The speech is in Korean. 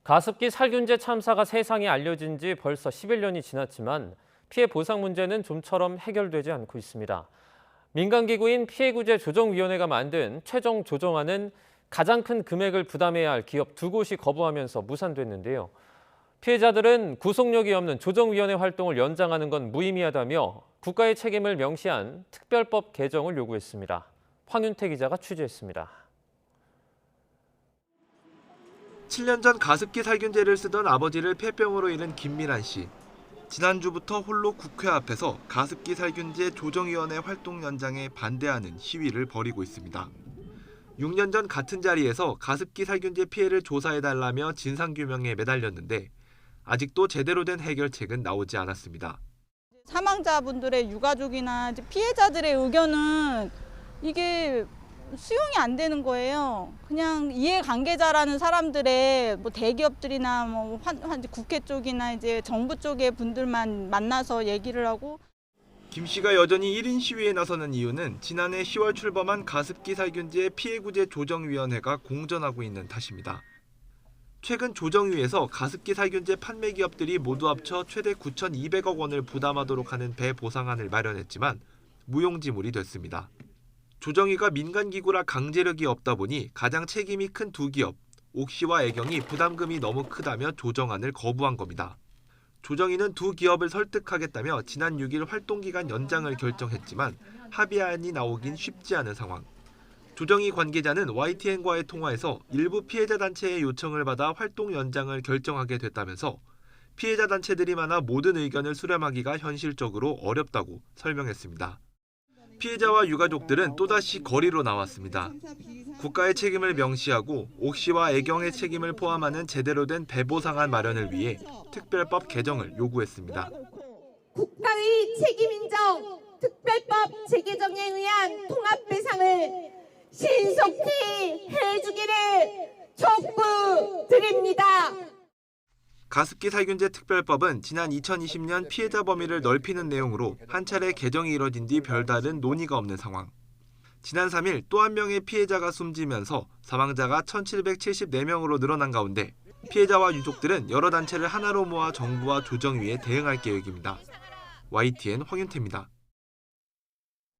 가습기 살균제 참사가 세상에 알려진 지 벌써 11년이 지났지만 피해 보상 문제는 좀처럼 해결되지 않고 있습니다. 민간기구인 피해구제조정위원회가 만든 최종 조정안은 가장 큰 금액을 부담해야 할 기업 2곳이 거부하면서 무산됐는데요. 피해자들은 구속력이 없는 조정위원회 활동을 연장하는 건 무의미하다며 국가의 책임을 명시한 특별법 개정을 요구했습니다. 황윤태 기자가 취재했습니다. 7년 전 가습기 살균제를 쓰던 아버지를 폐병으로 잃은 김미란 씨. 지난주부터 홀로 국회 앞에서 가습기 살균제 조정위원회 활동 연장에 반대하는 시위를 벌이고 있습니다. 6년 전 같은 자리에서 가습기 살균제 피해를 조사해달라며 진상규명에 매달렸는데 아직도 제대로 된 해결책은 나오지 않았습니다. 사망자분들의 유가족이나 피해자들의 의견은 이게 수용이 안 되는 거예요. 그냥 이해관계자라는 사람들의 대기업들이나 국회 쪽이나 이제 정부 쪽의 분들만 만나서 얘기를 하고. 김 씨가 여전히 1인 시위에 나서는 이유는 지난해 10월 출범한 가습기 살균제 피해구제 조정위원회가 공전하고 있는 탓입니다. 최근 조정위에서 가습기 살균제 판매 기업들이 모두 합쳐 최대 9,200억 원을 부담하도록 하는 배보상안을 마련했지만 무용지물이 됐습니다. 조정위가 민간기구라 강제력이 없다 보니 가장 책임이 큰 두 기업, 옥시와 애경이 부담금이 너무 크다며 조정안을 거부한 겁니다. 조정위는 두 기업을 설득하겠다며 지난 6일 활동기간 연장을 결정했지만 합의안이 나오긴 쉽지 않은 상황. 조정위 관계자는 YTN과의 통화에서 일부 피해자 단체의 요청을 받아 활동 연장을 결정하게 됐다면서 피해자 단체들이 많아 모든 의견을 수렴하기가 현실적으로 어렵다고 설명했습니다. 피해자와 유가족들은 또다시 거리로 나왔습니다. 국가의 책임을 명시하고 옥시와 애경의 책임을 포함하는 제대로 된 배보상안 마련을 위해 특별법 개정을 요구했습니다. 국가의 책임 인정 특별법 재개정에 의한 통합배상을 신속히 해주기를 촉구드립니다. 가습기 살균제 특별법은 지난 2020년 피해자 범위를 넓히는 내용으로 한 차례 개정이 이뤄진 뒤 별다른 논의가 없는 상황. 지난 3일 또 한 명의 피해자가 숨지면서 사망자가 1,774명으로 늘어난 가운데 피해자와 유족들은 여러 단체를 하나로 모아 정부와 조정위에 대응할 계획입니다. YTN 황윤태입니다.